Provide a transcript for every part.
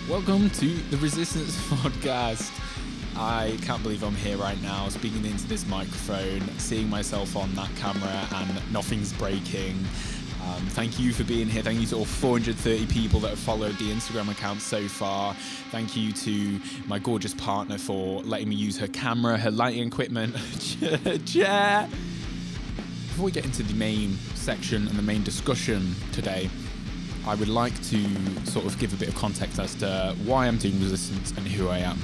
Welcome to the Resistance Podcast. I can't believe I'm here right now, speaking into this microphone, seeing myself on that camera, and nothing's breaking. Thank you for being here. Thank you to all 430 people that have followed the Instagram account so far. Thank you to my gorgeous partner for letting me use her camera, her lighting equipment, chair. Before we get into the main section and the main discussion today, I would like to sort of give a bit of context as to why I'm doing Resistance and who I am.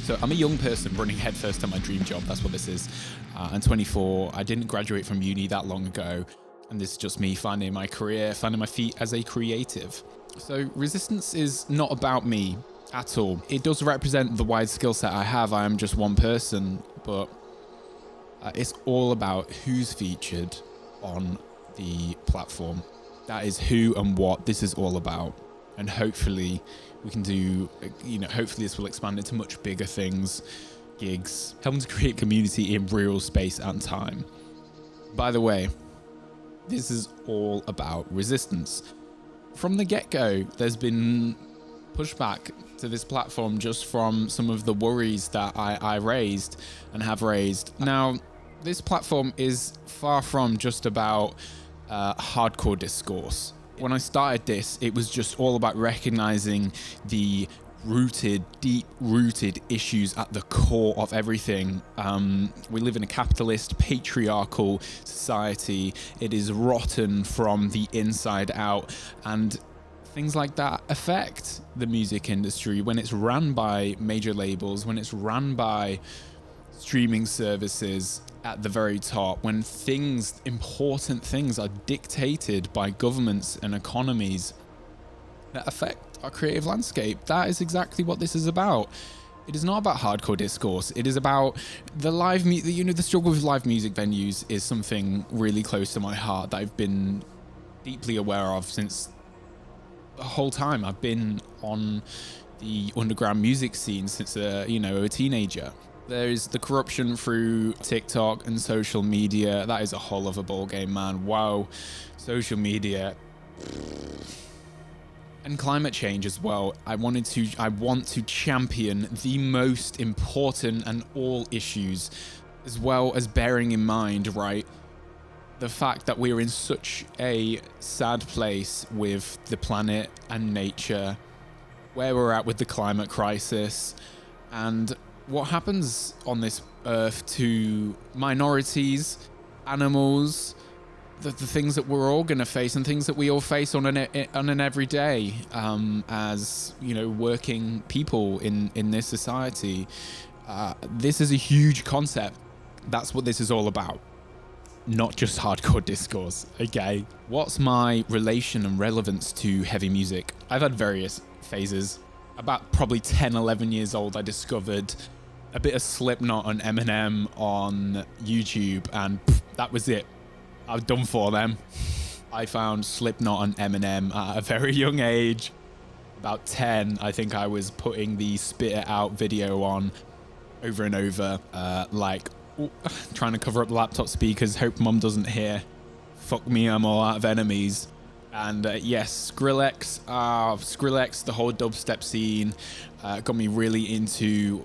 So I'm a young person running headfirst at my dream job. That's what this is. I'm 24. I didn't graduate from uni that long ago. And this is just me finding my career, finding my feet as a creative. So Resistance is not about me at all. It does represent the wide skill set I have. I am just one person, but it's all about who's featured on the platform. That is who and what this is all about. And hopefully we can do, hopefully this will expand into much bigger things, gigs, helping to create community in real space and time. By the way, this is all about Resistance. From the get-go, there's been pushback to this platform just from some of the worries that I raised and have raised. Now, this platform is far from just about hardcore discourse. When I started this, it was just all about recognizing the deep-rooted issues at the core of everything. We live in a capitalist, patriarchal society. It is rotten from the inside out, and things like that affect the music industry when it's ran by major labels, when it's ran by streaming services at the very top, when important things are dictated by governments and economies that affect our creative landscape. That is exactly what this is about. It is not about hardcore discourse. It is about the live music. The struggle with live music venues is something really close to my heart that I've been deeply aware of since the whole time I've been on the underground music scene since a teenager. There's the corruption through TikTok and social media. That is a whole other ballgame, man. Wow. Social media. And climate change as well. I want to champion the most important and all issues, as well as bearing in mind, right, the fact that we're in such a sad place with the planet and nature, where we're at with the climate crisis, and what happens on this earth to minorities, animals, the things that we're all going to face, and things that we all face on an everyday as working people in this society. This is a huge concept. That's what this is all about, not just hardcore discourse. Okay, what's my relation and relevance to heavy music? I've had various phases. About probably 10, 11 years old, I discovered a bit of Slipknot and Eminem on YouTube, and that was it. I was done for them. I found Slipknot and Eminem at a very young age. About 10, I think I was putting the Spit It Out video on over and over, trying to cover up the laptop speakers, hope mum doesn't hear. Fuck me, I'm all out of enemies. And yes, Skrillex, the whole dubstep scene got me really into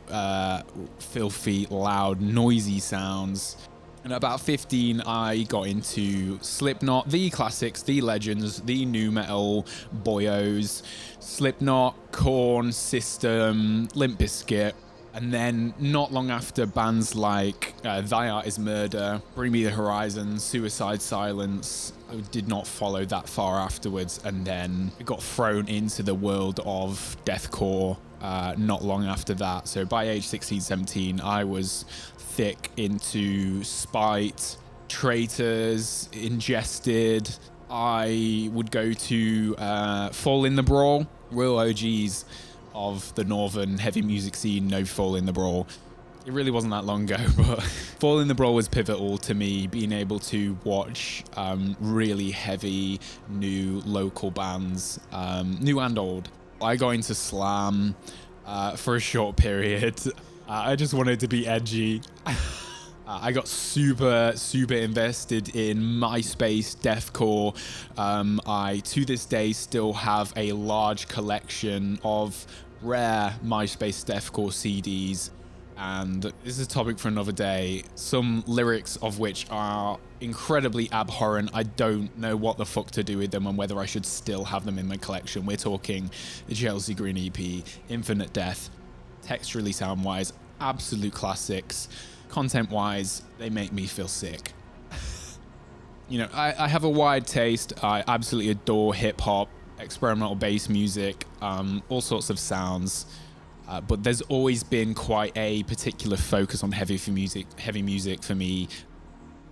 filthy, loud, noisy sounds. And at about 15, I got into Slipknot, the classics, the legends, the nu metal boyos, Slipknot, Korn, System, Limp Bizkit. And then not long after, bands like Thy Art Is Murder, Bring Me the Horizon, Suicide Silence. I did not follow that far afterwards, and then it got thrown into the world of deathcore not long after that. So by age 16, 17, I was thick into Spite, Traitors, Ingested. I would go to Fall in the Brawl, real OGs of the northern heavy music scene, no Fall in the Brawl. It really wasn't that long ago, but Fall in the Brawl was pivotal to me, being able to watch really heavy new local bands, new and old. I got into slam for a short period. I just wanted to be edgy. I got super invested in MySpace deathcore. I, to this day, still have a large collection of rare MySpace deathcore CDs. And this is a topic for another day. Some lyrics of which are incredibly abhorrent. I don't know what the fuck to do with them and whether I should still have them in my collection. We're talking the Chelsea Green EP, Infinite Death, texturally, sound-wise, absolute classics. Content-wise, they make me feel sick. You know, I have a wide taste. I absolutely adore hip-hop, experimental bass music, all sorts of sounds. But there's always been quite a particular focus on heavy music for me.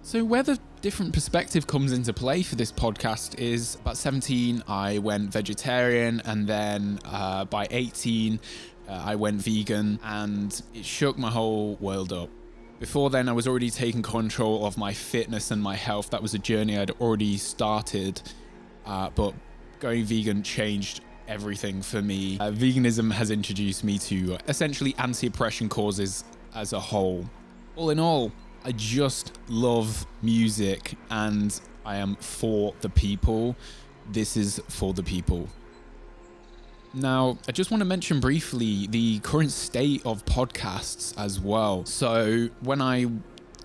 So where the different perspective comes into play for this podcast is about 17, I went vegetarian, and then by 18, I went vegan, and it shook my whole world up. Before then, I was already taking control of my fitness and my health. That was a journey I'd already started, but going vegan changed everything for me. Veganism has introduced me to essentially anti-oppression causes as a whole. All in all, I just love music, and I am for the people. This is for the people. Now, I just want to mention briefly the current state of podcasts as well. So when I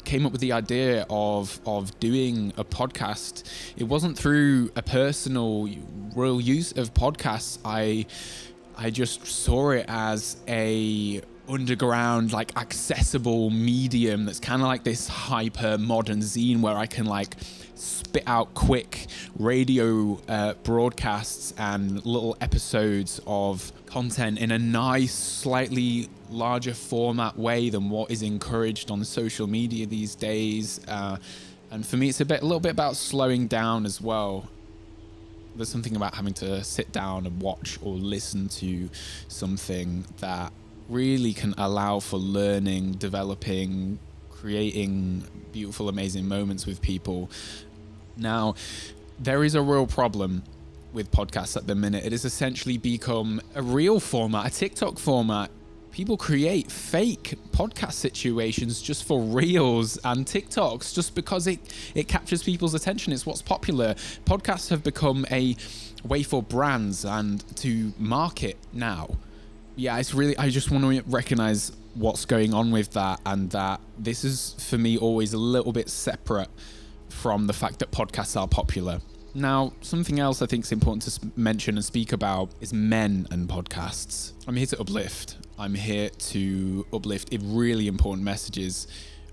came up with the idea of doing a podcast, it wasn't through a personal real use of podcasts. I just saw it as a underground, like, accessible medium that's kind of like this hyper modern zine where I can like spit out quick radio broadcasts and little episodes of content in a nice, slightly larger format way than what is encouraged on social media these days. And for me, it's a little bit about slowing down as well. There's something about having to sit down and watch or listen to something that really can allow for learning, developing, creating beautiful, amazing moments with people. Now, there is a real problem with podcasts at the minute. It has essentially become a reel format, a TikTok format. People create fake podcast situations just for reels and TikToks just because it captures people's attention. It's what's popular. Podcasts have become a way for brands and to market now. Yeah, it's really, I just want to recognize what's going on with that, and that this is, for me, always a little bit separate from the fact that podcasts are popular. Now, something else I think is important to mention and speak about is men and podcasts. I'm here to uplift. I'm here to uplift really important messages.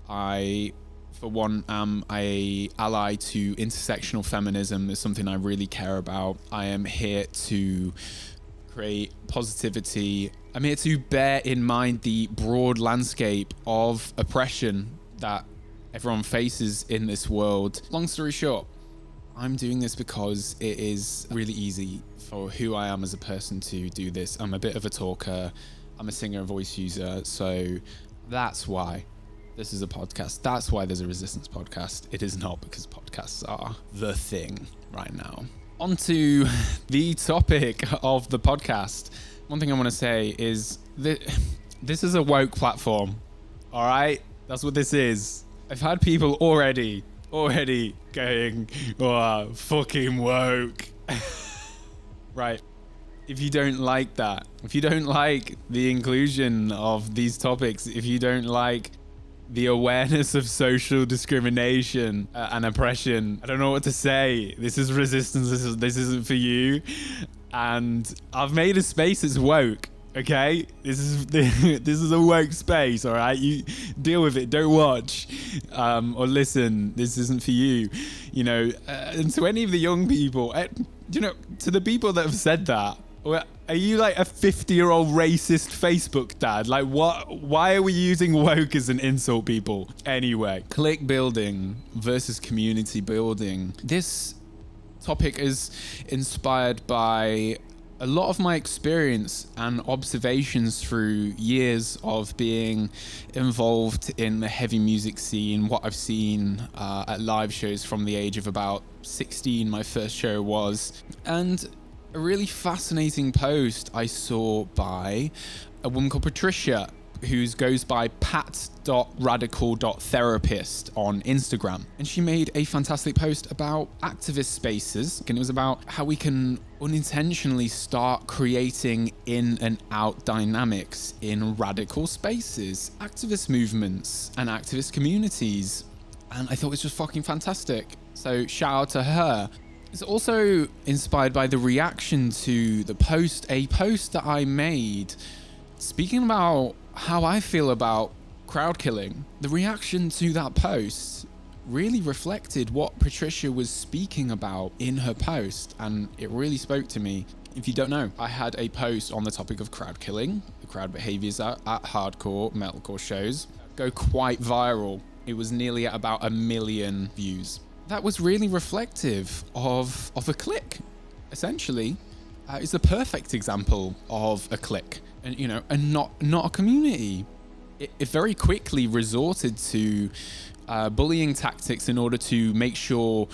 I, for one, am an ally to intersectional feminism. It's something I really care about. I am here to create positivity. I'm here to bear in mind the broad landscape of oppression that everyone faces in this world. Long story short, I'm doing this because it is really easy for who I am as a person to do this. I'm a bit of a talker. I'm a singer and voice user. So that's why this is a podcast. That's why there's a resistance podcast. It is not because podcasts are the thing right now. On to the topic of the podcast. One thing I want to say is that this is a woke platform. All right? That's what this is. I've had people already going, oh, fucking woke. Right. If you don't like that, if you don't like the inclusion of these topics, if you don't like the awareness of social discrimination and oppression, I don't know what to say. This is resistance. This isn't for you. And I've made a space that's woke. Okay, this is a woke space. All right, you deal with it. Don't watch or listen. This isn't for you. You know, and to any of the young people, you know, to the people that have said that. Are you like a 50-year-old racist Facebook dad? Like, what? Why are we using woke as an insult, people? Anyway, clique building versus community building. This topic is inspired by a lot of my experience and observations through years of being involved in the heavy music scene, what I've seen at live shows from the age of about 16, my first show was, and a really fascinating post I saw by a woman called Patricia who goes by pat.radical.therapist on Instagram. And she made a fantastic post about activist spaces. And it was about how we can unintentionally start creating in and out dynamics in radical spaces, activist movements and activist communities. And I thought it was just fucking fantastic. So shout out to her. It's also inspired by the reaction to the post, a post that I made speaking about how I feel about crowd killing. The reaction to that post really reflected what Patricia was speaking about in her post, and it really spoke to me. If you don't know, I had a post on the topic of crowd killing, the crowd behaviors at hardcore metalcore shows, go quite viral. It was nearly at about 1 million views. That was really reflective of a clique, essentially. It's a perfect example of a clique, and not a community. It very quickly resorted to bullying tactics in order to make sure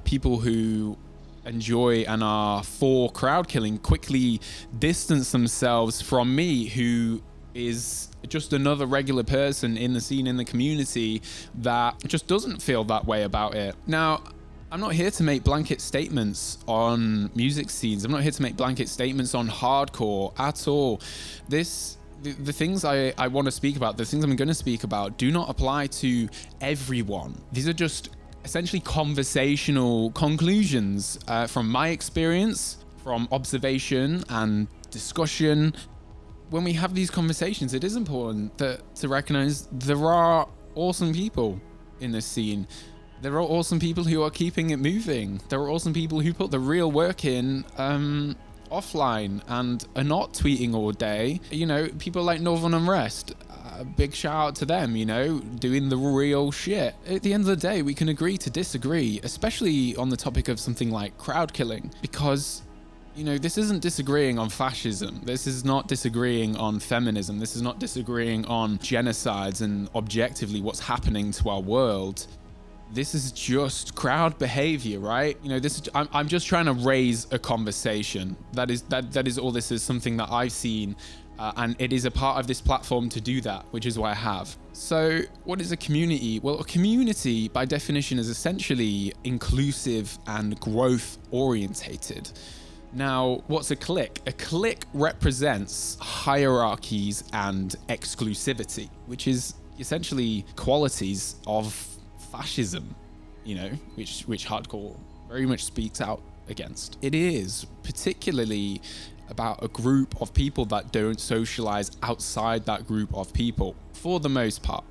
people who enjoy and are for crowd killing quickly distance themselves from me, who is just another regular person in the scene, in the community, that just doesn't feel that way about it. Now, I'm not here to make blanket statements on music scenes. I'm not here to make blanket statements on hardcore at all. The things I want to speak about, the things I'm going to speak about, do not apply to everyone. These are just essentially conversational conclusions from my experience, from observation and discussion. When we have these conversations, it is important to recognize there are awesome people in this scene. There are awesome people who are keeping it moving. There are awesome people who put the real work in offline and are not tweeting all day. People like Northern Unrest, big shout out to them, doing the real shit. At the end of the day, we can agree to disagree, especially on the topic of something like crowd killing, because this isn't disagreeing on fascism. This is not disagreeing on feminism. This is not disagreeing on genocides and objectively what's happening to our world. This is just crowd behavior, right? I'm just trying to raise a conversation. That is all this is, something that I've seen, and it is a part of this platform to do that, which is why I have. So what is a community? Well, a community by definition is essentially inclusive and growth orientated. Now, what's a clique? A clique represents hierarchies and exclusivity, which is essentially qualities of fascism, which hardcore very much speaks out against. It is particularly about a group of people that don't socialize outside that group of people. For the most part,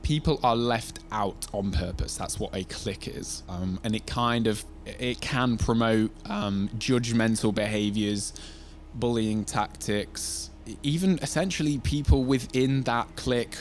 people are left out on purpose. That's what a clique is. And it can promote judgmental behaviors, bullying tactics, even essentially people within that clique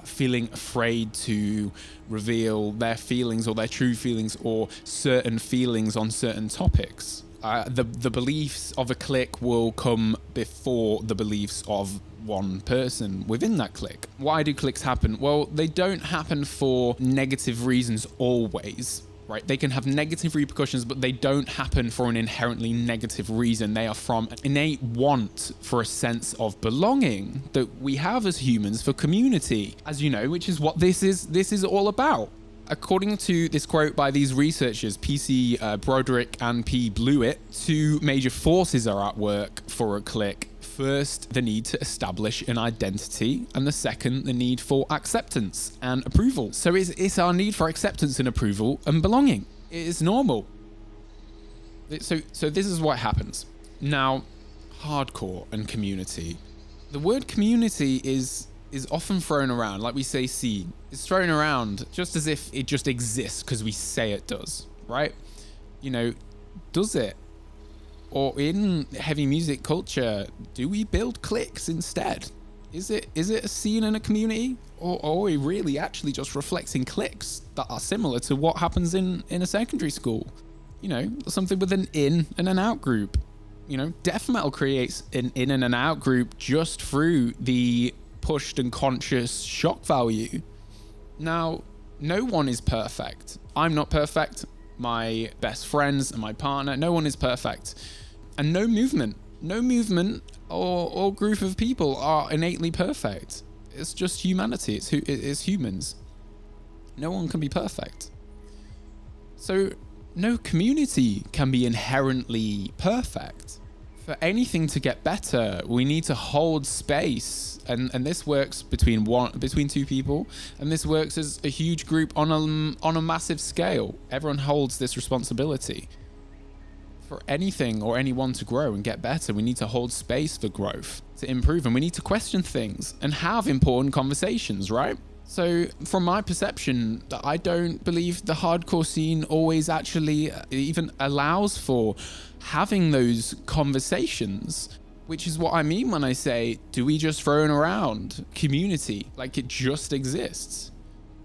feeling afraid to reveal their feelings or their true feelings or certain feelings on certain topics. The beliefs of a clique will come before the beliefs of one person within that clique. Why do cliques happen? Well, they don't happen for negative reasons always, right? They can have negative repercussions, but they don't happen for an inherently negative reason. They are from an innate want for a sense of belonging that we have as humans, for community, as you know, which is what this is all about. According to this quote by these researchers, PC Broderick and P. Blewett, two major forces are at work for a clique. First, the need to establish an identity, and the second, the need for acceptance and approval. So it's our need for acceptance and approval and belonging. It is normal. So this is what happens. Now, hardcore and community. The word community is often thrown around, like we say scene. It's thrown around just as if it just exists because we say it does, right? Does it? Or in heavy music culture, do we build cliques instead? Is it a scene and a community? Or are we really actually just reflecting cliques that are similar to what happens in a secondary school? Something with an in and an out group. Death metal creates an in and an out group just through the pushed and conscious shock value. Now, no one is perfect. I'm not perfect. My best friends and my partner, no one is perfect. And no movement or group of people are innately perfect. It's just humanity. It's humans. No one can be perfect. So no community can be inherently perfect. For anything to get better, we need to hold space, and this works between two people, and this works as a huge group on a massive scale. Everyone holds this responsibility. For anything or anyone to grow and get better, we need to hold space for growth, to improve, and we need to question things and have important conversations, right? So from my perception, I don't believe the hardcore scene always actually even allows for having those conversations, which is what I mean when I say, do we just throw it around community like it just exists?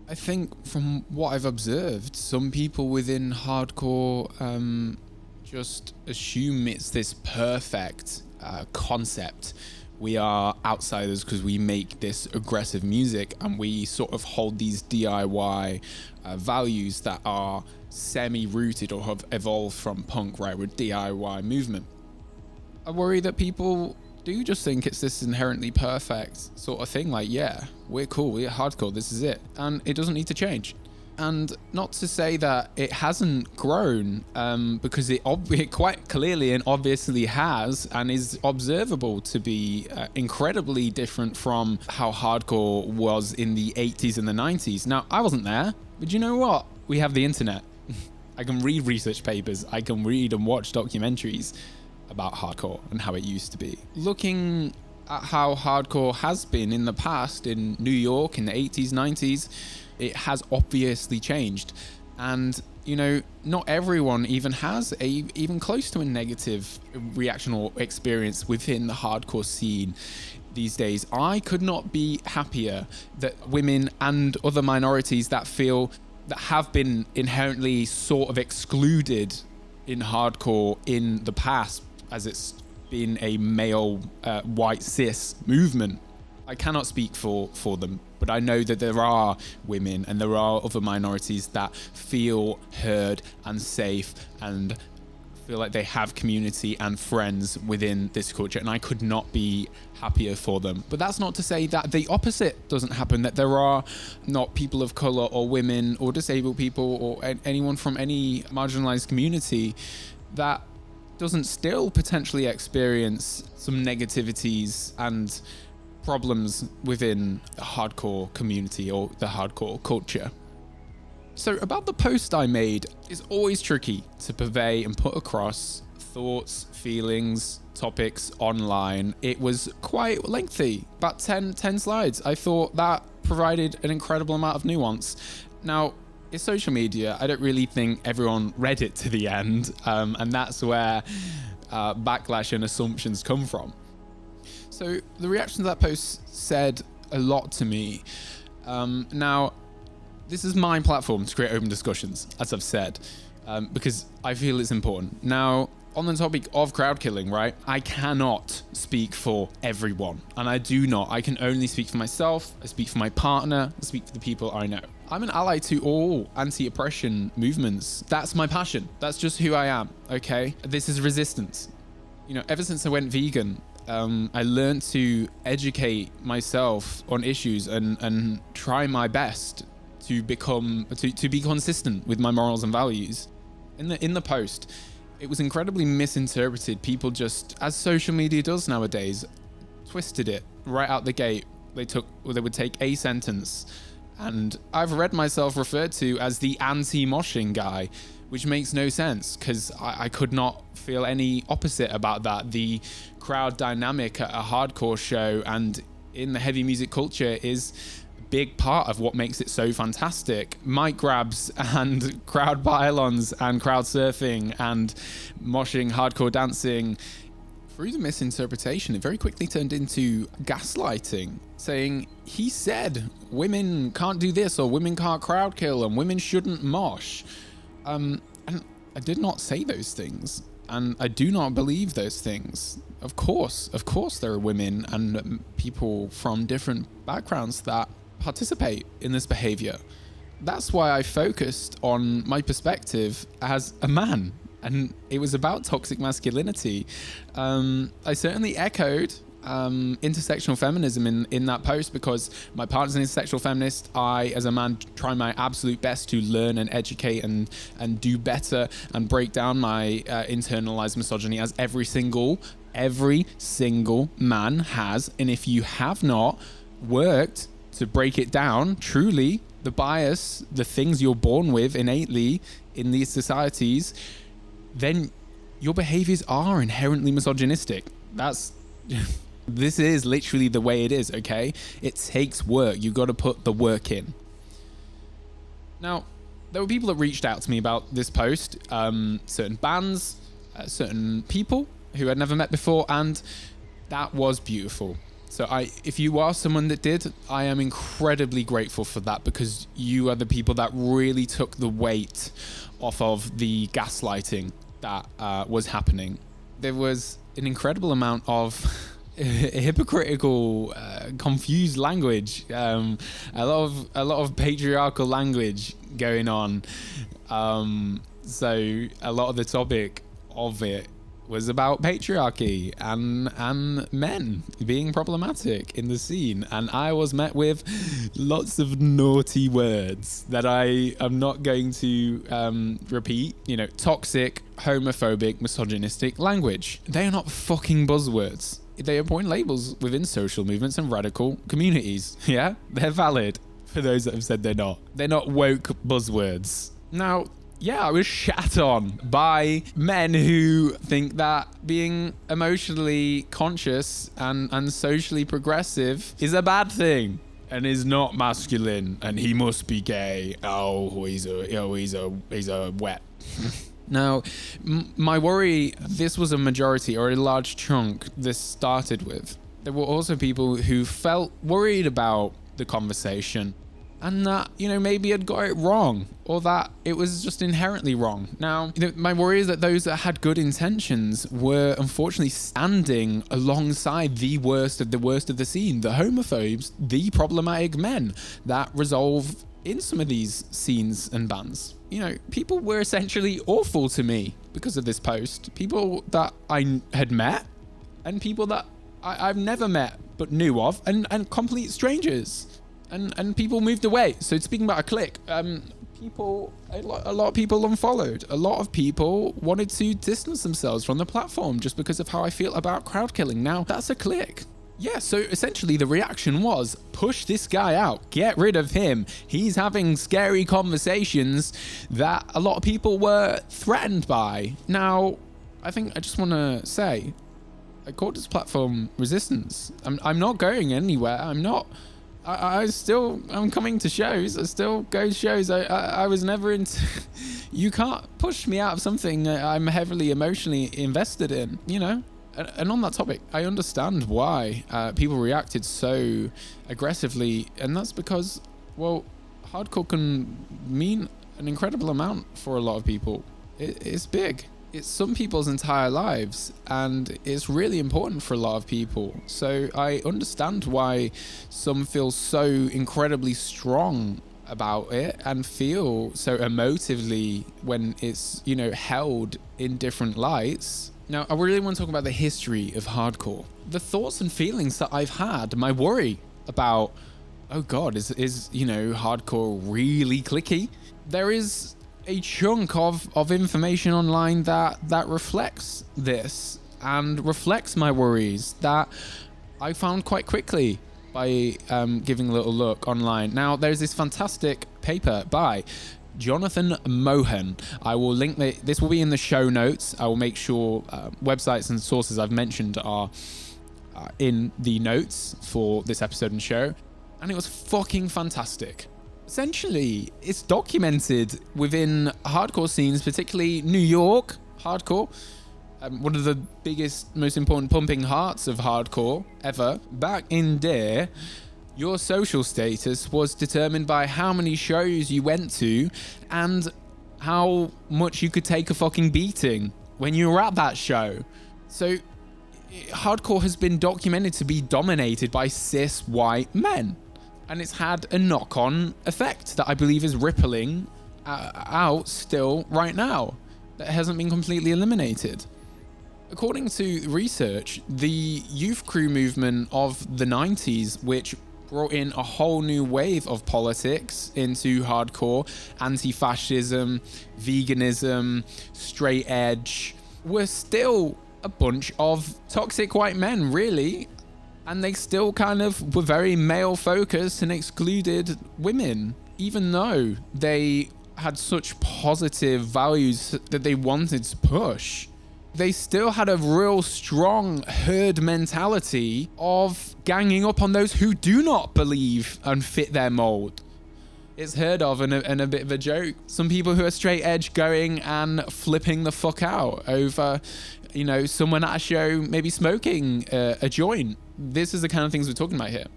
I think from what I've observed, some people within hardcore just assume it's this perfect concept. We are outsiders because we make this aggressive music, and we sort of hold these DIY values that are semi-rooted or have evolved from punk, right, with DIY movement. I worry that people do just think it's this inherently perfect sort of thing, like, yeah, we're cool, we're hardcore, this is it, and it doesn't need to change. And not to say that it hasn't grown, because it quite clearly and obviously has, and is observable to be incredibly different from how hardcore was in the 80s and the 90s. Now, I wasn't there, but you know what? We have the internet. I can read research papers. I can read and watch documentaries about hardcore and how it used to be. Looking at how hardcore has been in the past in New York in the 80s, 90s, it has obviously changed. And, you know, not everyone even has even close to a negative reaction or experience within the hardcore scene these days. I could not be happier that women and other minorities that have been inherently sort of excluded in hardcore in the past, as it's been a male white cis movement. I cannot speak for them, but I know that there are women and there are other minorities that feel heard and safe and feel like they have community and friends within this culture, and I could not be happier for them. But that's not to say that the opposite doesn't happen, that there are not people of color or women or disabled people or anyone from any marginalized community that doesn't still potentially experience some negativities and problems within the hardcore community or the hardcore culture. So about the post I made, it's always tricky to purvey and put across thoughts, feelings, topics online. It was quite lengthy, about 10 slides. I thought that provided an incredible amount of nuance. Now, it's social media. I don't really think everyone read it to the end, and that's where backlash and assumptions come from. So the reaction to that post said a lot to me. Now, this is my platform to create open discussions, as I've said, because I feel it's important. Now, on the topic of crowd killing, right, I cannot speak for everyone, and I do not. I can only speak for myself, I speak for my partner, I speak for the people I know. I'm an ally to all anti-oppression movements. That's my passion. That's just who I am, okay? This is resistance. You know, ever since I went vegan, I learned to educate myself on issues and try my best to be consistent with my morals and values. In the post, it was incredibly misinterpreted. People just, as social media does nowadays, twisted it right out the gate. They would take a sentence, and I've read myself referred to as the anti-moshing guy, which makes no sense because I could not feel any opposite about that. The crowd dynamic at a hardcore show and in the heavy music culture is a big part of what makes it so fantastic. Mic grabs and crowd pylons and crowd surfing and moshing, hardcore dancing. Through the misinterpretation, it very quickly turned into gaslighting, saying he said women can't do this or women can't crowd kill and women shouldn't mosh. And I did not say those things, and I do not believe those things. Of course there are women and people from different backgrounds that participate in this behavior. That's why I focused on my perspective as a man, and it was about toxic masculinity. I certainly echoed intersectional feminism in that post, because my partner's an intersectional feminist. I, as a man, try my absolute best to learn and educate and do better and break down my internalized misogyny, as every single man has. And if you have not worked to break it down, truly, the bias, the things you're born with innately in these societies, then your behaviors are inherently misogynistic. This is literally the way it is, okay? It takes work. You got to put the work in. Now, there were people that reached out to me about this post, certain bands, certain people who I'd never met before, and that was beautiful. So if you are someone that did, I am incredibly grateful for that, because you are the people that really took the weight off of the gaslighting that was happening. There was an incredible amount of hypocritical, confused language, a lot of patriarchal language going on. So a lot of the topic of it was about patriarchy and men being problematic in the scene, and I was met with lots of naughty words that I am not going to repeat. Toxic, homophobic, misogynistic language. They are not fucking buzzwords. They are point labels within social movements and radical communities. Yeah, they're valid for those that have said they're not. They're not woke buzzwords. Now, yeah, I was shat on by men who think that being emotionally conscious and socially progressive is a bad thing and is not masculine, and he must be gay. He's a wet. Now, my worry, this was a majority or a large chunk this started with. There were also people who felt worried about the conversation, and that, maybe I'd got it wrong, or that it was just inherently wrong. Now, my worry is that those that had good intentions were unfortunately standing alongside the worst of the scene, the homophobes, the problematic men that resolve in some of these scenes and bands. People were essentially awful to me because of this post. People that I had met, and people that I've never met but knew of, and complete strangers. And people moved away. So speaking about a clique, a lot of people unfollowed. A lot of people wanted to distance themselves from the platform just because of how I feel about crowd killing. Now, that's a clique. Yeah, so essentially the reaction was, push this guy out, get rid of him. He's having scary conversations that a lot of people were threatened by. Now, I think I just want to say, I called this platform resistance. I'm not going anywhere. I'm coming to shows. I still go to shows. I was never into... You can't push me out of something I'm heavily emotionally invested in, And on that topic, I understand why people reacted so aggressively, and that's because, well, hardcore can mean an incredible amount for a lot of people. It's big. It's some people's entire lives, and it's really important for a lot of people. So I understand why some feel so incredibly strong about it and feel so emotively when it's, held in different lights. Now, I really want to talk about the history of hardcore. The thoughts and feelings that I've had, my worry about, oh God, is hardcore really cliquey? There is a chunk of information online that reflects this and reflects my worries that I found quite quickly by giving a little look online. Now, there's this fantastic paper by Jonathan Mohan. I will link this will be in the show notes. I will make sure websites and sources I've mentioned are in the notes for this episode and show. And it was fucking fantastic. Essentially, it's documented within hardcore scenes, particularly New York hardcore, one of the biggest, most important pumping hearts of hardcore ever. Back in there, your social status was determined by how many shows you went to and how much you could take a fucking beating when you were at that show. So hardcore has been documented to be dominated by cis white men. And it's had a knock-on effect that I believe is rippling out still right now. that hasn't been completely eliminated. According to research, the youth crew movement of the 90s, which brought in a whole new wave of politics into hardcore, anti-fascism, veganism, straight edge, were still a bunch of toxic white men, really. And they still kind of were very male focused and excluded women, even though they had such positive values that they wanted to push. They still had a real strong herd mentality of ganging up on those who do not believe and fit their mold. It's heard of and a bit of a joke. Some people who are straight edge going and flipping the fuck out over, you know, someone at a show maybe smoking a joint. This is the kind of things we're talking about here.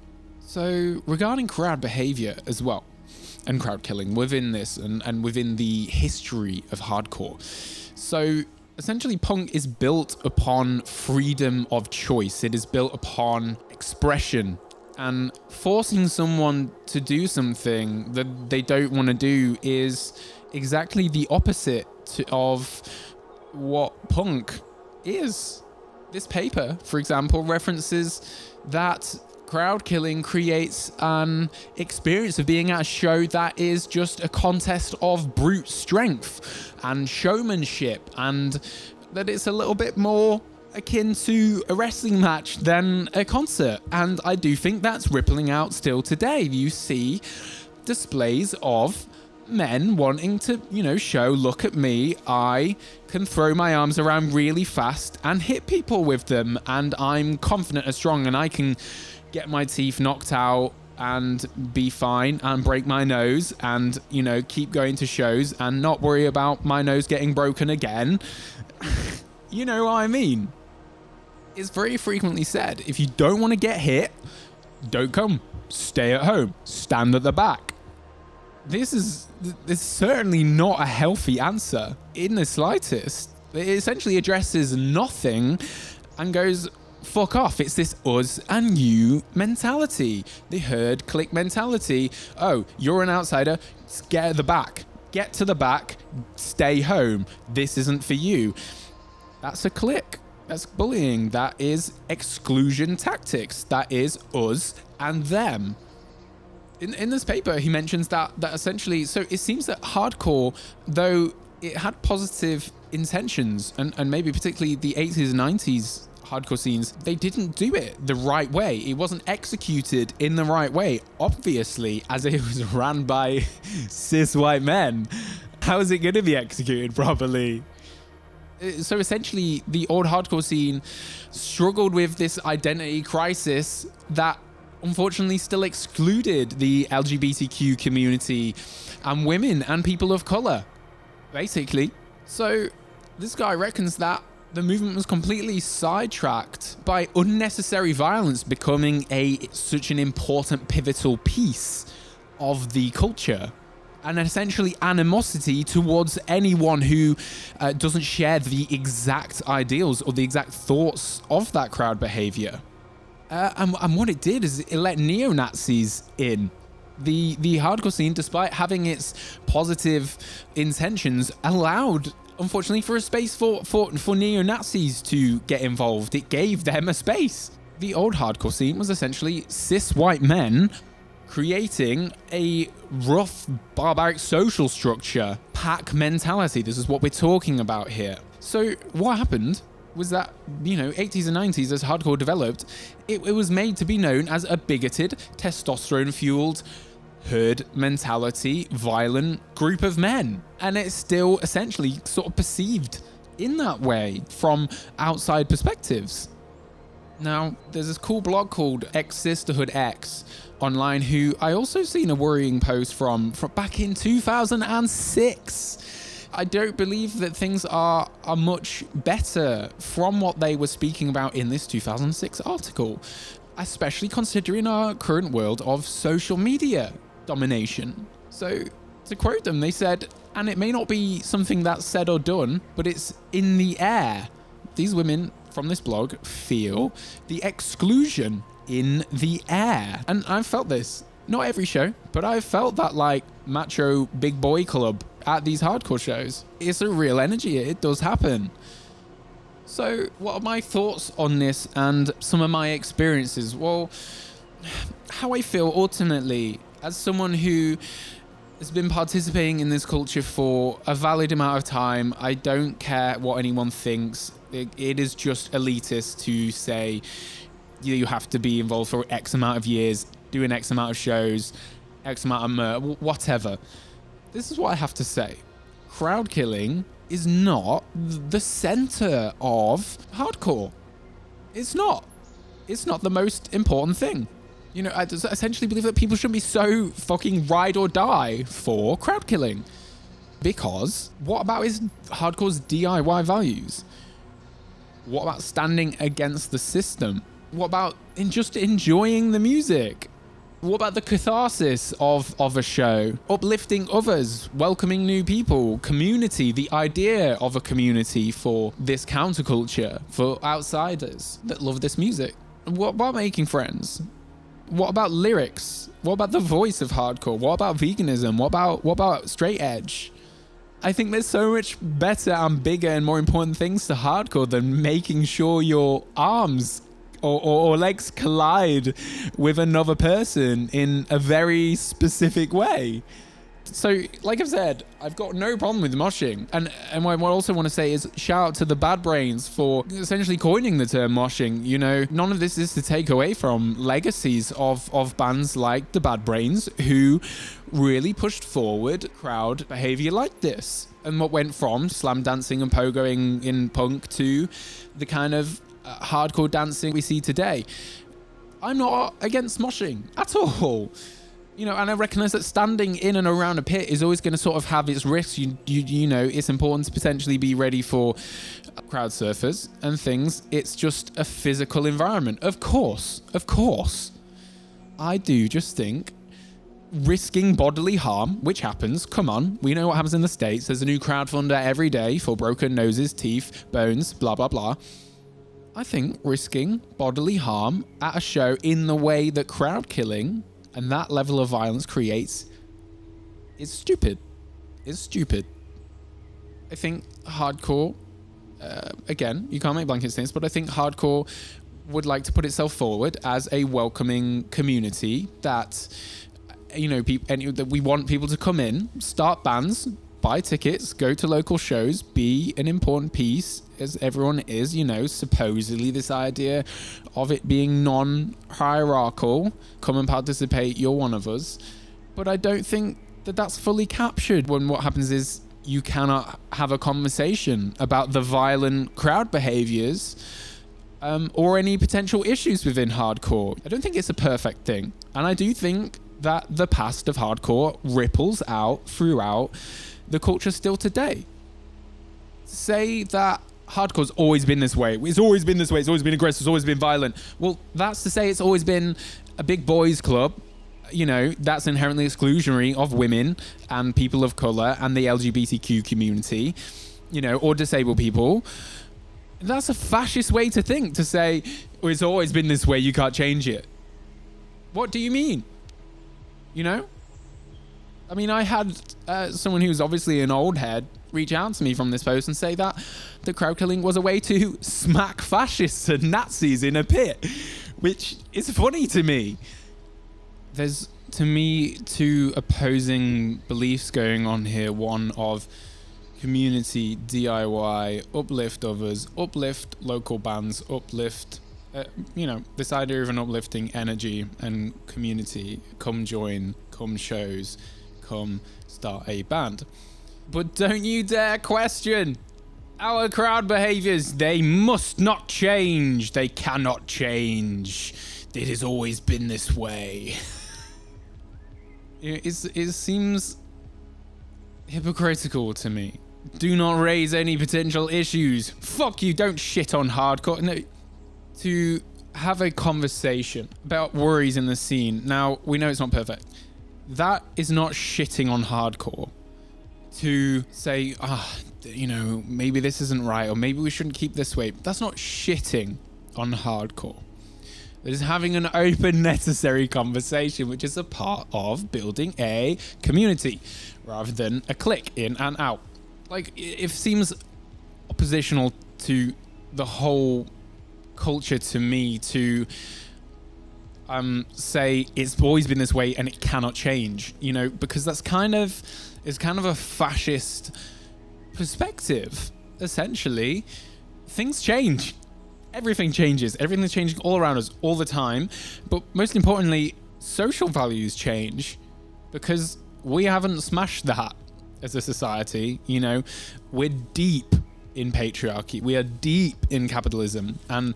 So regarding crowd behavior as well, and crowd killing within this and within the history of hardcore. So essentially punk is built upon freedom of choice. It is built upon expression, and forcing someone to do something that they don't want to do is exactly the opposite of what punk is. This paper, for example, references that crowd killing creates an experience of being at a show that is just a contest of brute strength and showmanship, and that it's a little bit more akin to a wrestling match than a concert. And I do think that's rippling out still today. You see displays of men wanting to, you know, show, look at me, I can throw my arms around really fast and hit people with them, and I'm confident and strong, and I can get my teeth knocked out and be fine and break my nose and, you know, keep going to shows and not worry about my nose getting broken again. You know what I mean? It's very frequently said, if you don't want to get hit, don't come. Stay at home. Stand at the back. This is certainly not a healthy answer in the slightest. It essentially addresses nothing and goes, fuck off. It's this us and you mentality. The herd clique mentality. Oh, you're an outsider. Get at the back. Get to the back. Stay home. This isn't for you. That's a clique. That's bullying. That is exclusion tactics. That is us and them. In this paper, he mentions that essentially, so it seems that hardcore, though it had positive intentions, and maybe particularly the 80s and 90s hardcore scenes, they didn't do it the right way. It wasn't executed in the right way, obviously, as it was ran by cis white men. How is it going to be executed properly? So essentially, the old hardcore scene struggled with this identity crisis that unfortunately still excluded the LGBTQ community and women and people of color, basically. So this guy reckons that the movement was completely sidetracked by unnecessary violence becoming such an important pivotal piece of the culture, and essentially animosity towards anyone who doesn't share the exact ideals or the exact thoughts of that crowd behavior. And what it did is it let neo-Nazis in. The hardcore scene, despite having its positive intentions, allowed, unfortunately, for a space for neo-Nazis to get involved. It gave them a space. The old hardcore scene was essentially cis white men creating a rough, barbaric social structure, pack mentality. This is what we're talking about here. So what happened was that, you know, 80s and 90s, as hardcore developed, it was made to be known as a bigoted, testosterone-fueled, herd mentality, violent group of men. And it's still essentially sort of perceived in that way from outside perspectives. Now, there's this cool blog called Ex-Sisterhood X online, who I also seen a worrying post from back in 2006. I don't believe that things are much better from what they were speaking about in this 2006 article, especially considering our current world of social media domination. So, to quote them, they said, and it may not be something that's said or done, but it's in the air. These women from this blog feel the exclusion in the air. And I've felt this, not every show, but I've felt that like macho big boy club at these hardcore shows. It's a real energy. It does happen. So what are my thoughts on this and some of my experiences? Well, how I feel ultimately as someone who has been participating in this culture for a valid amount of time, I don't care what anyone thinks. It is just elitist to say you have to be involved for X amount of years, doing X amount of shows, X amount of whatever. This is what I have to say. Crowd killing is not the center of hardcore. It's not. It's not the most important thing. You know, I essentially believe that people shouldn't be so fucking ride or die for crowd killing. Because what about hardcore's DIY values? What about standing against the system? What about just enjoying the music? What about the catharsis of a show? Uplifting others, welcoming new people, community, the idea of a community for this counterculture, for outsiders that love this music. What about making friends? What about lyrics? What about the voice of hardcore? What about veganism? What about straight edge? I think there's so much better and bigger and more important things to hardcore than making sure your arms or legs collide with another person in a very specific way. So, like I've said, I've got no problem with moshing. And what I also want to say is shout out to the Bad Brains for essentially coining the term moshing. You know, none of this is to take away from legacies of bands like the Bad Brains who really pushed forward crowd behavior like this. And what went from slam dancing and pogoing in punk to the kind of hardcore dancing we see today. I'm not against moshing at all. You know, and I recognize that standing in and around a pit is always going to sort of have its risks. You know, it's important to potentially be ready for crowd surfers and things. It's just a physical environment. Of course. I do just think risking bodily harm, which happens, come on, we know what happens in the States. There's a new crowdfunder every day for broken noses, teeth, bones, blah, blah, blah. I think risking bodily harm at a show in the way that crowd killing and that level of violence creates is stupid. It's stupid. I think hardcore, again, you can't make blanket statements, but I think hardcore would like to put itself forward as a welcoming community that, you know, that we want people to come in, start bands, buy tickets, go to local shows, be an important piece, as everyone is, you know, supposedly this idea of it being non-hierarchical, come and participate, you're one of us. But I don't think that that's fully captured when what happens is you cannot have a conversation about the violent crowd behaviors or any potential issues within hardcore. I don't think it's a perfect thing. And I do think that the past of hardcore ripples out throughout the culture still today. Say that hardcore's always been this way. It's always been this way. It's always been aggressive. It's always been violent. Well, that's to say it's always been a big boys club. You know, that's inherently exclusionary of women and people of color and the LGBTQ community, you know, or disabled people. That's a fascist way to think, to say, well, it's always been this way. You can't change it. What do you mean? You know? I mean, I had someone who's obviously an old head reach out to me from this post and say that the crowd killing was a way to smack fascists and Nazis in a pit, which is funny to me. There's, to me, two opposing beliefs going on here. One of community, DIY, uplift others, uplift local bands, uplift, you know, this idea of an uplifting energy and community. Come join, come shows, come start a band. But don't you dare question our crowd behaviors. They must not change. They cannot change. It has always been this way. It seems hypocritical to me. Do not raise any potential issues. Fuck you, don't shit on hardcore. No, to have a conversation about worries in the scene. Now, we know it's not perfect. That is not shitting on hardcore. To say, you know, maybe this isn't right, or maybe we shouldn't keep this way. That's not shitting on hardcore. That is having an open, necessary conversation, which is a part of building a community rather than a clique in and out. Like, it seems oppositional to the whole culture to me to say it's always been this way and it cannot change, you know, because it's kind of a fascist perspective. Essentially, things change. Everything changes. Everything's changing all around us all the time. But most importantly, social values change because we haven't smashed that as a society. You know, we're deep in patriarchy. We are deep in capitalism. And,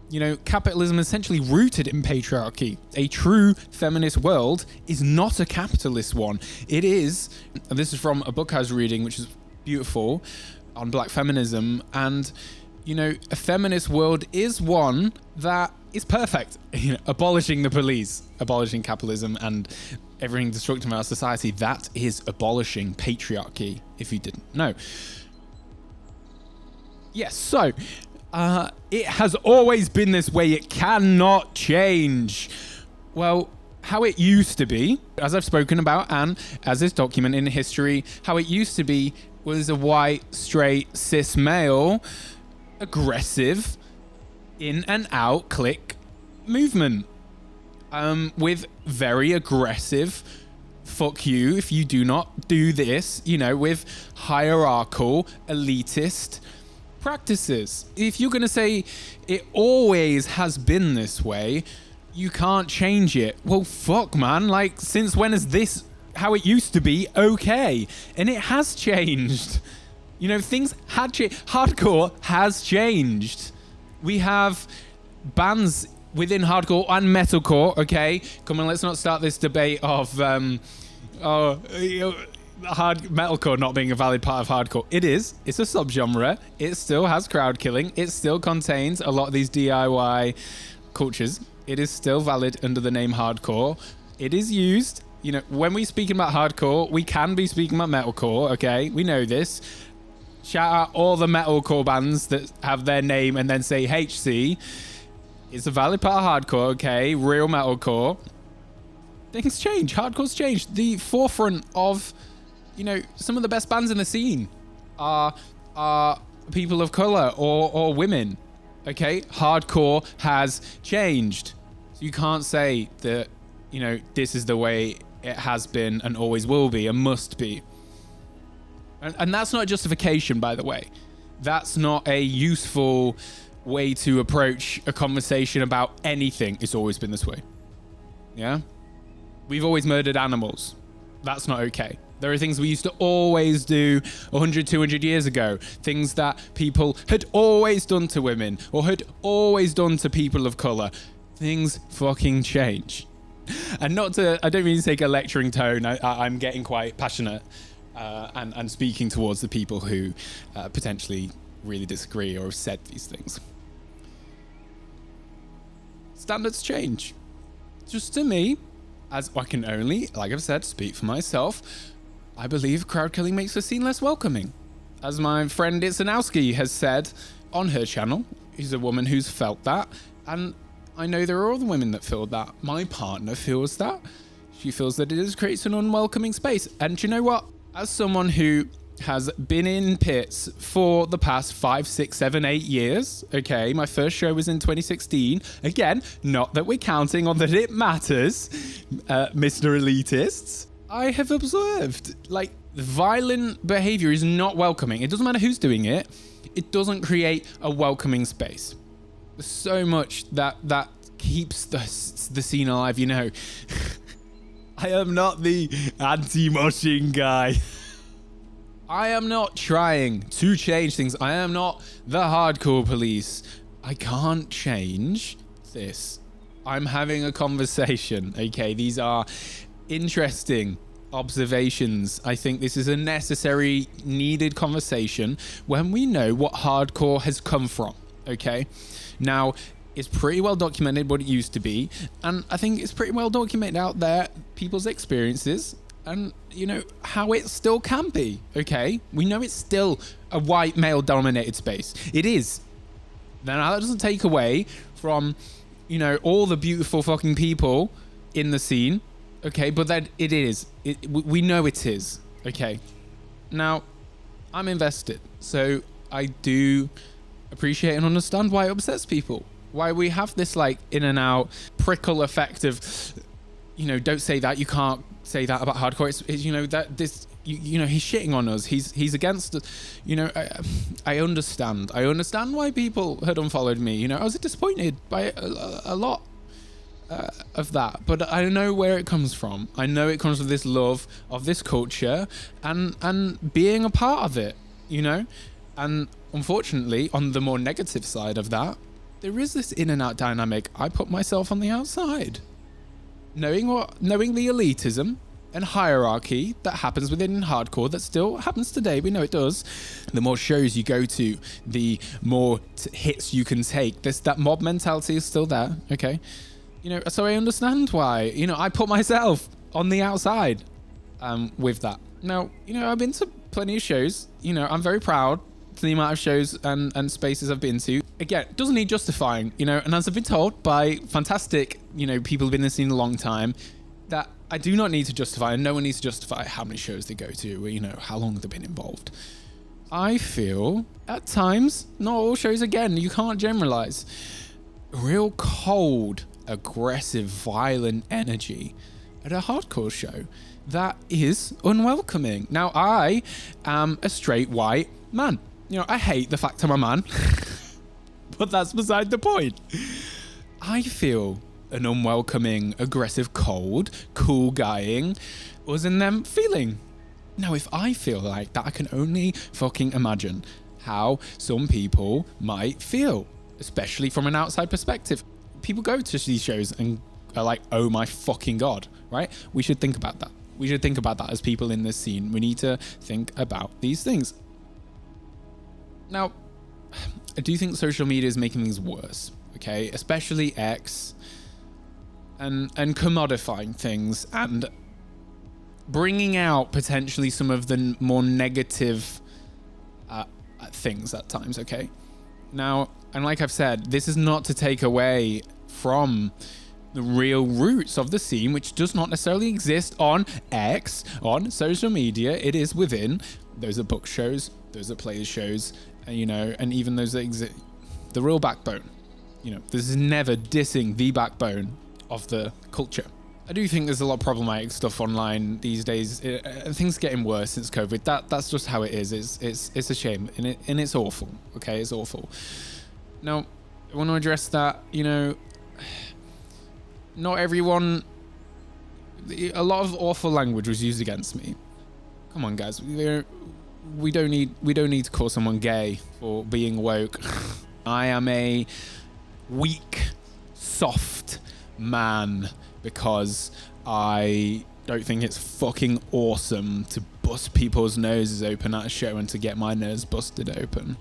you know, capitalism is essentially rooted in patriarchy. A true feminist world is not a capitalist one. It is, and this is from a book I was reading, which is beautiful, on black feminism. And, you know, a feminist world is one that is perfect. You know, abolishing the police, abolishing capitalism and everything destructive in our society. That is abolishing patriarchy, if you didn't know. Yes, so it has always been this way. It cannot change. Well, how it used to be, as I've spoken about, and as is documented in history, how it used to be was a white, straight, cis male, aggressive, in and out clique movement. With very aggressive, fuck you if you do not do this, you know, with hierarchical, elitist practices. If you're going to say it always has been this way, you can't change it. Well, fuck, man. Like, since when is this how it used to be okay? And it has changed. You know, things had changed. Hardcore has changed. We have bands within hardcore and metalcore, okay? Come on, let's not start this debate of hard metalcore not being a valid part of hardcore. It is. It's a subgenre. It still has crowd killing. It still contains a lot of these DIY cultures. It is still valid under the name hardcore. It is used. You know, when we speak about hardcore, we can be speaking about metalcore, okay? We know this. Shout out all the metalcore bands that have their name and then say HC. It's a valid part of hardcore, okay? Real metalcore. Things change. Hardcore's changed. The forefront of, you know, some of the best bands in the scene are people of color or women, okay? Hardcore has changed. So you can't say that, you know, this is the way it has been and always will be and must be. And that's not a justification, by the way. That's not a useful way to approach a conversation about anything. It's always been this way. Yeah? We've always murdered animals. That's not okay. There are things we used to always do 100, 200 years ago. Things that people had always done to women or had always done to people of color. Things fucking change. And not to, I don't mean to take a lecturing tone. I'm getting quite passionate and speaking towards the people who potentially really disagree or have said these things. Standards change. Just to me, as I can only, like I've said, speak for myself, I believe crowd killing makes the scene less welcoming. As my friend Itsanowski has said on her channel, she's a woman who's felt that, and I know there are other women that feel that. My partner feels that. She feels that it creates an unwelcoming space. And do you know what? As someone who has been in pits for the past 5, 6, 7, 8 years, okay, my first show was in 2016. Again, not that we're counting or that it matters, Mr. Elitists. I have observed, like, violent behavior is not welcoming. It doesn't matter who's doing it. It doesn't create a welcoming space. There's so much that keeps the scene alive, you know. I am not the anti-moshing guy. I am not trying to change things. I am not the hardcore police. I can't change this. I'm having a conversation, okay? These are interesting observations. I think this is a necessary, needed conversation when we know what hardcore has come from, okay? Now, it's pretty well documented what it used to be, and I think it's pretty well documented out there, people's experiences, and, you know, how it still can be, okay? We know it's still a white male-dominated space. It is. Now, that doesn't take away from you know, all the beautiful fucking people in the scene. Okay, but that we know it is. Okay, now I'm invested, so I do appreciate and understand why it upsets people, why we have this like in and out prickle effect of, you know, don't say that, you can't say that about hardcore. It's you know, that this, you know, he's shitting on us, he's against us, you know. I understand why people had unfollowed me, you know. I was disappointed by a lot of that, but I know where it comes from. I know it comes from this love of this culture and being a part of it, you know. And unfortunately, on the more negative side of that, there is this in and out dynamic. I put myself on the outside, knowing the elitism and hierarchy that happens within hardcore, that still happens today. We know it does. The more shows you go to, the more hits you can take. That mob mentality is still there. Okay. You know, so I understand why, you know, I put myself on the outside with that. Now, you know, I've been to plenty of shows. You know, I'm very proud to the amount of shows and spaces I've been to. Again, doesn't need justifying, you know, and as I've been told by fantastic, you know, people who've been in the scene a long time, that I do not need to justify, and no one needs to justify how many shows they go to, or, you know, how long they've been involved. I feel at times, not all shows, again, you can't generalize, real cold, aggressive, violent energy at a hardcore show that is unwelcoming. Now, I am a straight white man. You know, I hate the fact I'm a man, but that's beside the point. I feel an unwelcoming, aggressive, cold, cool guying us and them feeling. Now, if I feel like that, I can only fucking imagine how some people might feel, especially from an outside perspective. People go to these shows and are like, oh my fucking God, right? We should think about that. We should think about that as people in this scene. We need to think about these things. Now, I do think social media is making things worse, okay? Especially X, and commodifying things and bringing out potentially some of the more negative things at times, okay? Now, and like I've said, this is not to take away from the real roots of the scene, which does not necessarily exist on X, on social media. It is within. Those are book shows, those are players shows, and, you know, and even those that exist, the real backbone. You know, this is never dissing the backbone of the culture. I do think there's a lot of problematic stuff online these days. Things are getting worse since COVID. That's just how it is. It's a shame, and it's awful. Okay, it's awful. Now, I want to address that. You know, not everyone. A lot of awful language was used against me. Come on, guys. We don't need to call someone gay for being woke. I am a weak, soft man because I don't think it's fucking awesome to bust people's noses open at a show and to get my nose busted open.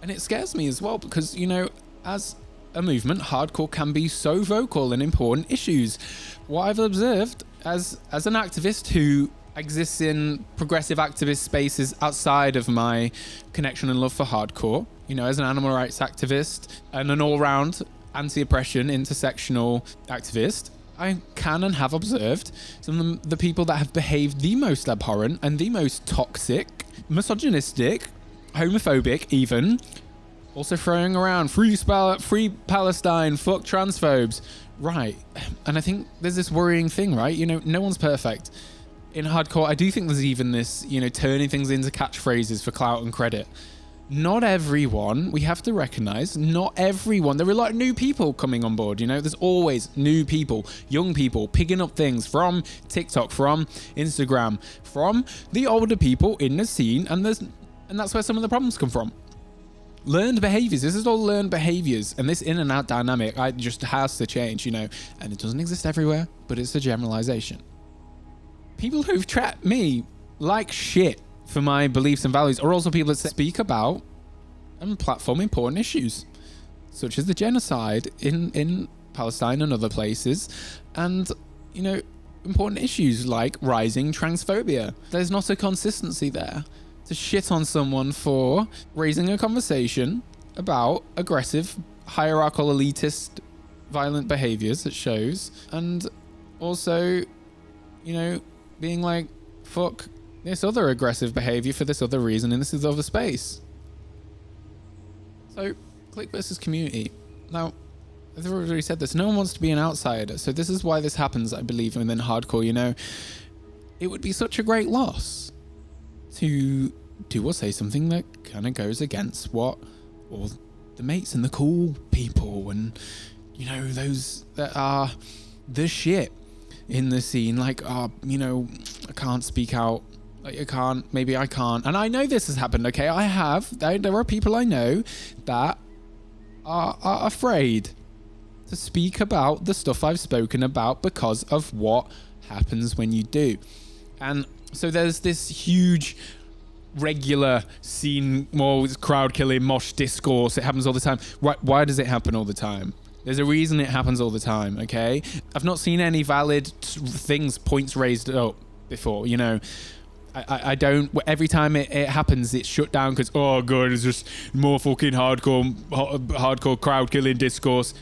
And it scares me as well because, you know, as a movement, hardcore can be so vocal in important issues. What I've observed as an activist who exists in progressive activist spaces outside of my connection and love for hardcore, you know, as an animal rights activist and an all-round anti-oppression intersectional activist, I can and have observed some of the people that have behaved the most abhorrent and the most toxic, misogynistic, homophobic even, also throwing around free Palestine, fuck transphobes. Right. And I think there's this worrying thing, right? You know, no one's perfect. In hardcore, I do think there's even this, you know, turning things into catchphrases for clout and credit. Not everyone, we have to recognize, not everyone. There are a lot of new people coming on board, you know. There's always new people, young people picking up things from TikTok, from Instagram, from the older people in the scene, and that's where some of the problems come from. Learned behaviors. This is all learned behaviors, and this in and out dynamic, it just has to change, you know. And it doesn't exist everywhere, but it's a generalization. People who've treated me like shit for my beliefs and values are also people that speak about and platform important issues, such as the genocide in Palestine and other places, and, you know, important issues like rising transphobia. There's not a consistency there. To shit on someone for raising a conversation about aggressive, hierarchical, elitist violent behaviors at shows, and also, you know, being like, fuck this other aggressive behavior for this other reason in this other space. So, clique versus community. Now, I've already said this, no one wants to be an outsider, so this is why this happens, I believe, within hardcore, you know. It would be such a great loss to do or say something that kind of goes against what all the mates and the cool people and, you know, those that are the shit in the scene, like, you know, I can't speak out, like, maybe I can't, and I know this has happened, okay, there are people I know that are afraid to speak about the stuff I've spoken about because of what happens when you do. And so there's this huge regular scene, more crowd killing, mosh discourse. It happens all the time. Why does it happen all the time? There's a reason it happens all the time, okay? I've not seen any valid points raised up before, you know. I don't, every time it happens, it's shut down because, oh god, it's just more fucking hardcore crowd killing discourse.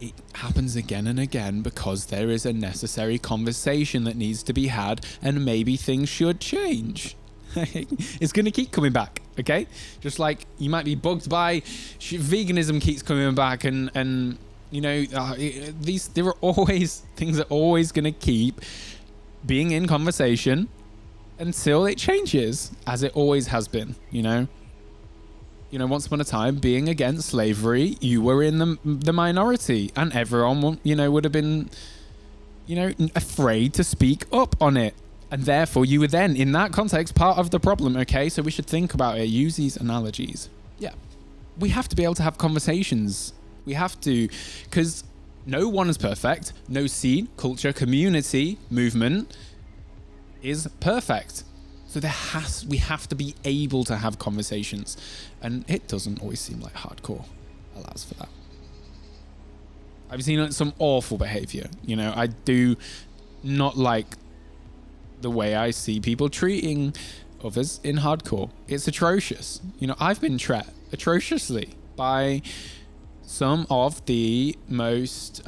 It happens again and again because there is a necessary conversation that needs to be had, and maybe things should change. It's going to keep coming back, okay? Just like you might be bugged by veganism keeps coming back, and you know, there are always things that are always going to keep being in conversation until it changes, as it always has been, you know? You know, once upon a time, being against slavery, you were in the minority, and everyone, you know, would have been, you know, afraid to speak up on it. And therefore, you were then, in that context, part of the problem, okay? So we should think about it, use these analogies. Yeah. We have to be able to have conversations. We have to, because no one is perfect. No scene, culture, community, movement is perfect. So we have to be able to have conversations, and it doesn't always seem like hardcore allows for that. I've seen some awful behavior. You know, I do not like the way I see people treating others in hardcore. It's atrocious. You know, I've been treated atrociously by some of the most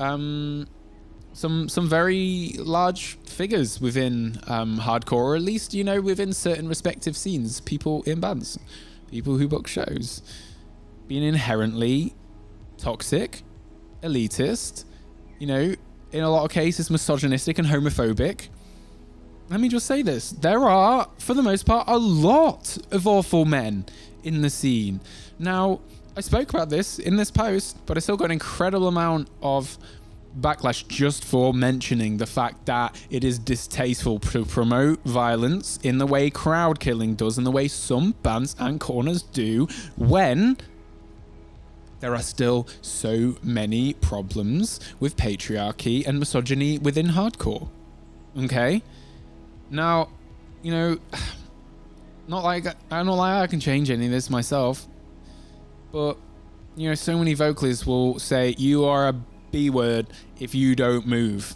some very large figures within hardcore, or at least, you know, within certain respective scenes, people in bands, people who book shows, being inherently toxic, elitist, you know, in a lot of cases misogynistic and homophobic. Let me just say this, there are, for the most part, a lot of awful men in the scene. Now, I spoke about this in this post, but I still got an incredible amount of backlash just for mentioning the fact that it is distasteful to promote violence in the way crowd killing does, in the way some bands and corners do, when there are still so many problems with patriarchy and misogyny within hardcore. Okay? Now, you know, not like I can change any of this myself, but, you know, so many vocalists will say, you are a B-word if you don't move.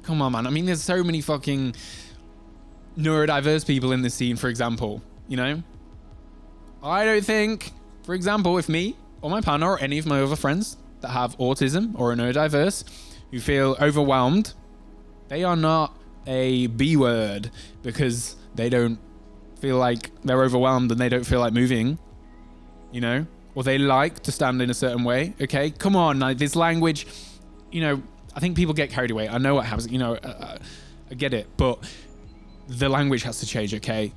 Come on, man. I mean, there's so many fucking neurodiverse people in this scene, for example, you know? I don't think, for example, if me or my partner or any of my other friends that have autism or are neurodiverse who feel overwhelmed, they are not a B-word because they don't feel like they're overwhelmed and they don't feel like moving, you know? Or they like to stand in a certain way, okay? Come on, like, this language, you know, I think people get carried away. I know what happens, you know, I get it, but the language has to change, okay?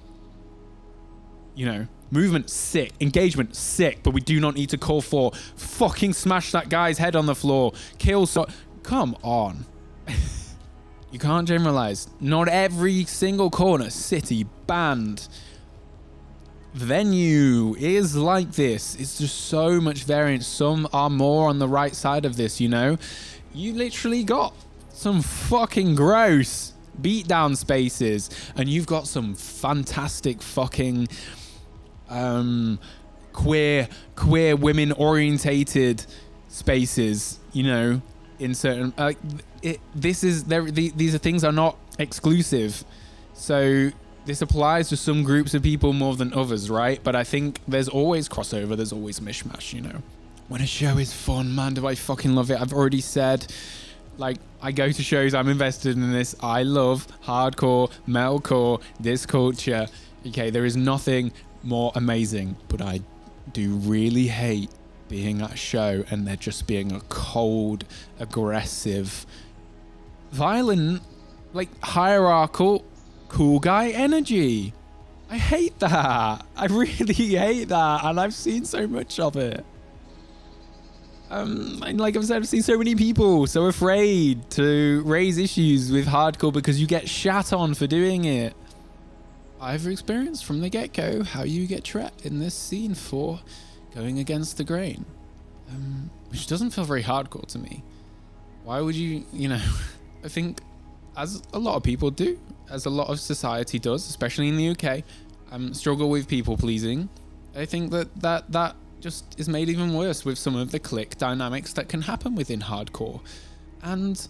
You know, movement, sick. Engagement, sick, but we do not need to call for fucking smash that guy's head on the floor, kill so... Come on. You can't generalize. Not every single corner, city, band, venue is like this. It's just so much variance. Some are more on the right side of this, you know? You literally got some fucking gross beatdown spaces, and you've got some fantastic fucking queer women orientated spaces, you know, in certain these are things are not exclusive. So this applies to some groups of people more than others, right? But I think there's always crossover, there's always mishmash, you know. When a show is fun, man, do I fucking love it. I've already said, like, I go to shows, I'm invested in this. I love hardcore, metalcore, this culture. Okay, there is nothing more amazing, but I do really hate being at a show and there just being a cold, aggressive, violent, like, hierarchical, cool guy energy. I hate that. I really hate that, and I've seen so much of it. And like I've said, I've seen so many people so afraid to raise issues with hardcore because you get shat on for doing it. I've experienced from the get-go how you get trapped in this scene for going against the grain, which doesn't feel very hardcore to me. Why would you, I think, as a lot of people do, as a lot of society does, especially in the UK, struggle with people pleasing. I think that just is made even worse with some of the clique dynamics that can happen within hardcore, and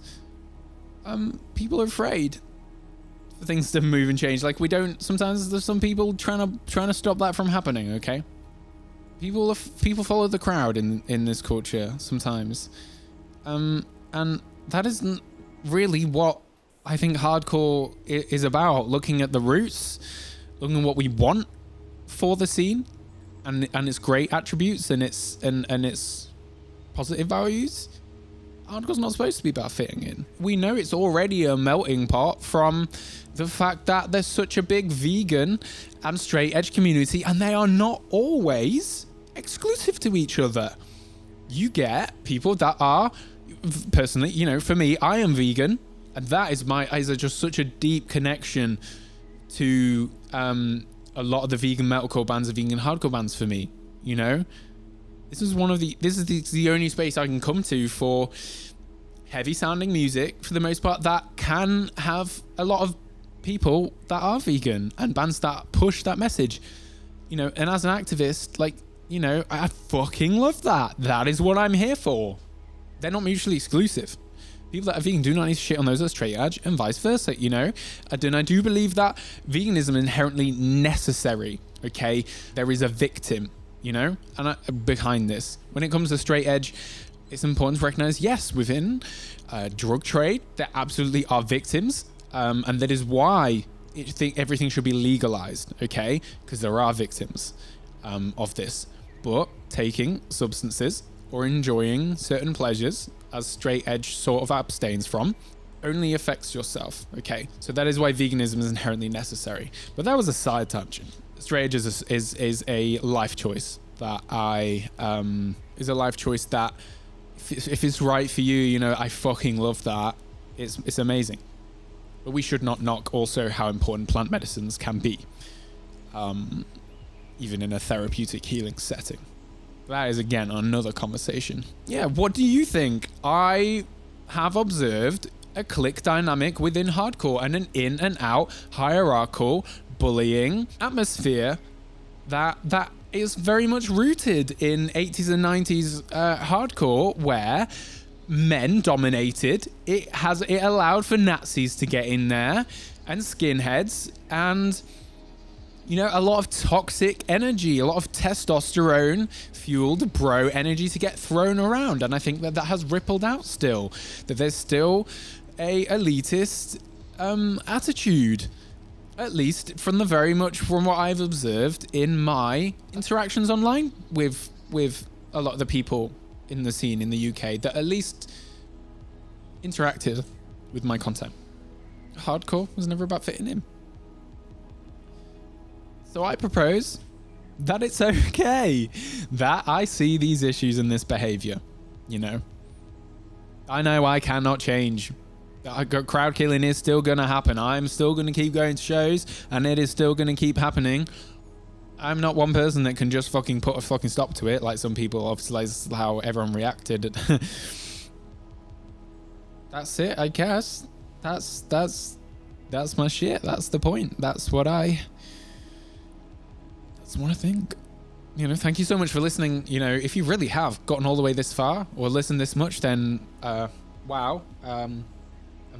people are afraid for things to move and change. Like, we don't. Sometimes there's some people trying to stop that from happening. Okay, people follow the crowd in this culture sometimes, and that isn't really what I think hardcore is about. Looking at the roots, looking at what we want for the scene, and its great attributes and its positive values. Hardcore's not supposed to be about fitting in. We know it's already a melting pot from the fact that there's such a big vegan and straight edge community, and they are not always exclusive to each other. You get people that are, personally, for me, I am vegan, and that is just such a deep connection to a lot of the vegan metalcore bands, the vegan hardcore bands for me. This is the only space I can come to for heavy sounding music, for the most part, that can have a lot of people that are vegan and bands that push that message. And as an activist, I fucking love that. That is what I'm here for. They're not mutually exclusive. People that are vegan do not need to shit on those that are straight edge, and vice versa, And I do believe that veganism is inherently necessary, okay? There is a victim, behind this. When it comes to straight edge, it's important to recognize, yes, within drug trade, there absolutely are victims, and that is why I think everything should be legalized, okay? Because there are victims of this. But taking substances or enjoying certain pleasures, as straight edge sort of abstains from, only affects yourself, okay? So that is why veganism is inherently necessary. But that was a side tangent. Straight edge is a life choice that is a life choice that if it's right for you, I fucking love that. It's amazing. But we should not knock also how important plant medicines can be, even in a therapeutic healing setting. That is, again, another conversation. Yeah, what do you think? I have observed a clique dynamic within hardcore and an in and out hierarchical bullying atmosphere that is very much rooted in 80s and 90s hardcore, where men dominated. It allowed for Nazis to get in there, and skinheads, and a lot of toxic energy, a lot of testosterone fueled bro energy to get thrown around. And I think that has rippled out still, that there's still a elitist attitude, at least from what I've observed in my interactions online with a lot of the people in the scene in the UK that at least interacted with my content. Hardcore was never about fitting in. So I propose that it's okay that I see these issues and this behavior. I know I cannot change. Crowd killing is still going to happen. I'm still going to keep going to shows, and it is still going to keep happening. I'm not one person that can just fucking put a fucking stop to it, like some people. Obviously, that's how everyone reacted. That's it, I guess. That's my shit. That's the point. That's what I think. Thank you so much for listening. If you really have gotten all the way this far or listened this much, then wow. I'm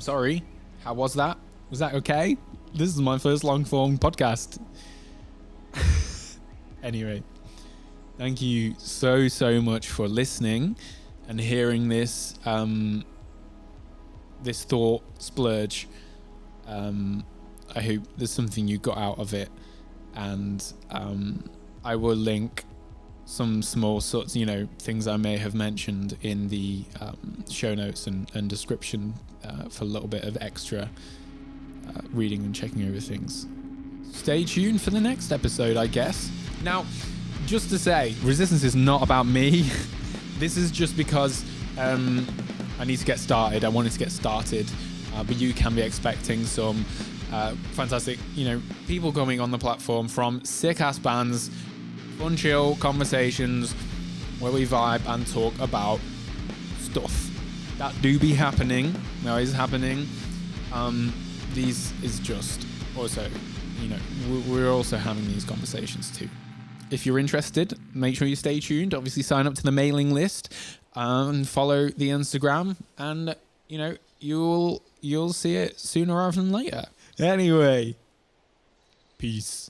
sorry. How was that? Was that okay? This is my first long form podcast. Anyway, Thank you so much for listening and hearing this this thought splurge. I hope there's something you got out of it, and I will link some small sorts, things I may have mentioned in the show notes and description for a little bit of extra reading and checking over things. Stay tuned for the next episode, I guess. Now, just to say, Resistance is not about me. This is just because I need to get started. I wanted to get started, but you can be expecting some fantastic, people coming on the platform from sick-ass bands, fun, chill conversations where we vibe and talk about stuff that do be happening. Now is happening. These is just also, we're also having these conversations too. If you're interested, make sure you stay tuned. Obviously, sign up to the mailing list and follow the Instagram, and you'll see it sooner rather than later. Anyway, peace.